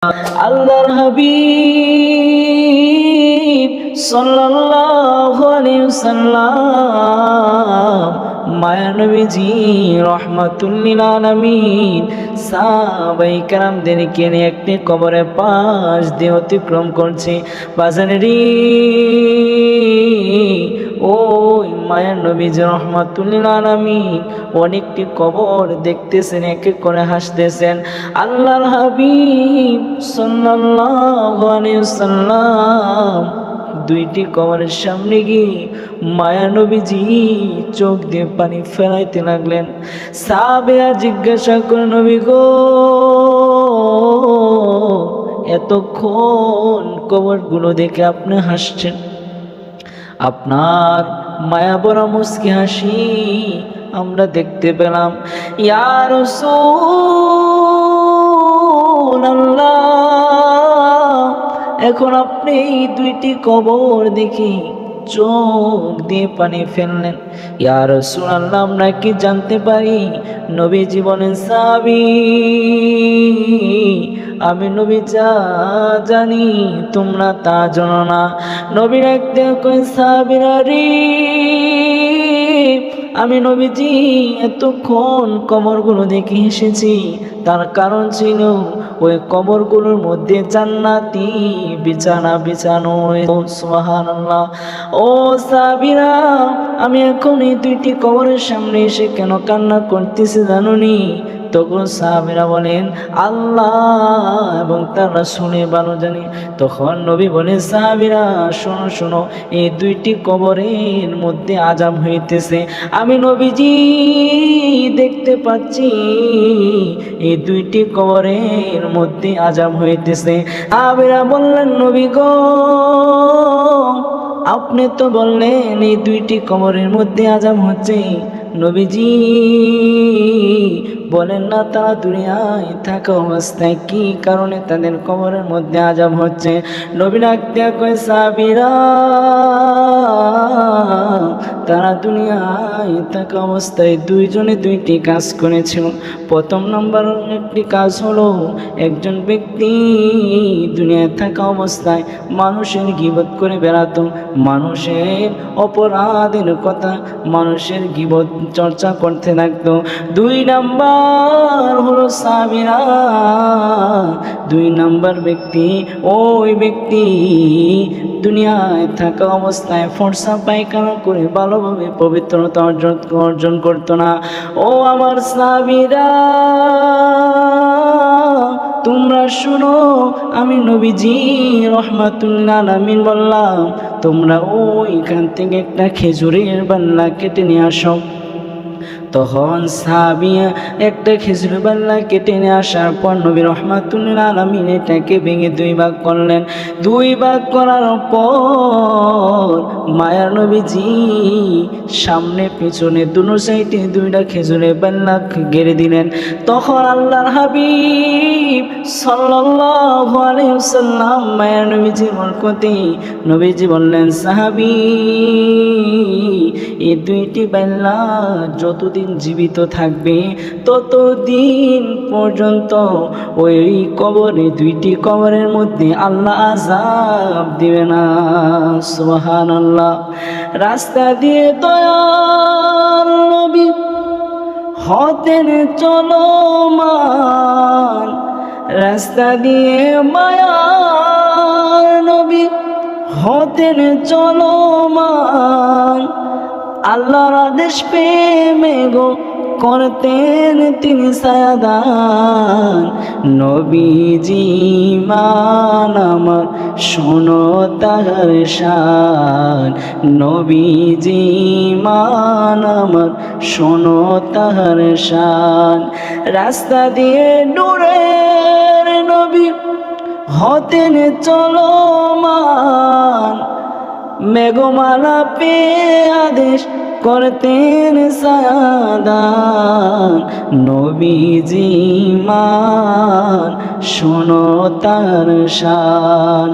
আল্লাহর হাবিব সাল্লাল্লাহু আলাইহি ওয়াসাল্লাম মায়া নবীজি রাহমাতুল লিল আলামিন সাহাবায়ে কেরামদেরকে নিয়ে একটি কবরের পাশ দিয়ে অতিক্রম করছে। বাজানেরই ওই মায়া নবীজি রাহমাতুল লিল আলামিন অনেকটি কবর দেখতেছেন, এক এক করে হাসতেছেন। আল্লাহর হাবিব সাল্লাল্লাহু আলাইহি ওয়াসাল্লাম দুইটি কবরের সামনে গিয়ে মায়া নবীজি চোখ দিয়ে পানি ফেলাইতে লাগলেন। সাহাবীরা জিজ্ঞাসা করে, নবী গো, এতক্ষণ কবরগুলো দেখে আপনি হাসছেন, আপনার মায়া ভরা মুচকি হাসি আমরা দেখতে পেলাম। ইয়া রাসূলুল্লাহ, এখন আপনি এই দুইটি কবর দেখি চোখ দিয়ে পানি ফেললেন। ইয়া রাসূলুল্লাহ, আমরা কি জানতে পারি? নবীজি বলেন, সাহাবী, আমি নবী যা জানি তোমরা তা জানো না। নবী রাখতে কই, সাহাবীরা রে, আমি নবীজি এতক্ষণ কবরগুলো দেখে এসেছি, তার কারণ ছিল ওই কবরগুলোর মধ্যে জান্নাতি বিছানা বিছানো। সুবহানাল্লাহ। ও সাহাবীরা, আমি এখন এই দুইটি কবরের সামনে এসে কেন কান্না করতেছি জানোনি? তখন সাহাবীরা বলেন, আল্লাহ এবং তার রাসূলের ভালো জানে। তখন নবী বলেন, সাহাবীরা শোনো শোনো, এই দুইটি কবরের মধ্যে আযাব হইতেছে, আমি নবীজি দেখতে পাচ্ছি এই দুইটি কবরের মধ্যে আযাব হইতেছে। সাহাবীরা বললেন, নবী গো, আপনি তো বললেন এই দুইটি কবরের মধ্যে আযাব হচ্ছে, নবীজি বলেন না তারা দুনিয়ায় থাকা অবস্থায় কি কারণে তাদের কবরের মধ্যে আযাব হচ্ছে? নবী ডাকতে কয়, সাহাবীরা, তারা দুনিয়ায় থাকা অবস্থায় দুইজনে দুইটি কাজ করেছিল। প্রথম নম্বর একটি কাজ হলো, একজন ব্যক্তি দুনিয়ায় থাকা অবস্থায় মানুষের গীবত করে বেড়াতো, মানুষের অপরাধের কথা মানুষের গীবত চর্চা করতে থাকতো। দুই নাম্বার হলো সাহাবীরা, দুই নাম্বার ব্যক্তি, ওই ব্যক্তি দুনিয়ায় থাকা অবস্থায় ফর্সা পায়খানা করে ভালোভাবে পবিত্রতা অর্জন করতো না। ও আমার সাহাবীরা, তোমরা শুনো, আমি নবীজি রাহমাতুল লিল আলামিন বললাম, তোমরা ওইখান থেকে একটা খেজুরের বান্না কেটে নিয়ে আসো। তখন সাহাবীরা একটা খেজুরের বান্না কেটে নিয়ে আসার পর নবী রাহমাতুল লিল আলামিন এটাকে ভেঙে দুই ভাগ করলেন। দুই ভাগ করার পর মায়ার নবীজি সামনে পিছনে দুনো সাইডে দুইটা খেজুরের বান্না গেড়ে দিলেন। তখন আল্লাহর হাবিব সাল্লাল্লাহু আলাইহি ওয়াসাল্লাম মায়ার নবীজির বরকতে নবীজি বললেন, সাহাবী, এই দুইটি বান্না যতদিন জীবিত থাকবে ততদিন পর্যন্ত ওই কবরে, দুইটি কবরের মধ্যে আল্লাহ আযাব দিবে না। সুবহানাল্লাহ। রাস্তা দিয়ে দয়াল নবী হতেন চলমান, রাস্তা দিয়ে মায়ার নবী হতেন চলমান, আল্লাহর আদেশ প্রেমে গো করতেন তিনি সায়াদান। নবীজি মান আমার শোনো তার শান, নবীজি মান আমার শোনো তার শান। রাস্তা দিয়ে নূরের নবী হতেন চলমান, মেঘমালা পেয়ে আদেশ করতেন সায়াদান। নবীজি মান শোনো তার শান।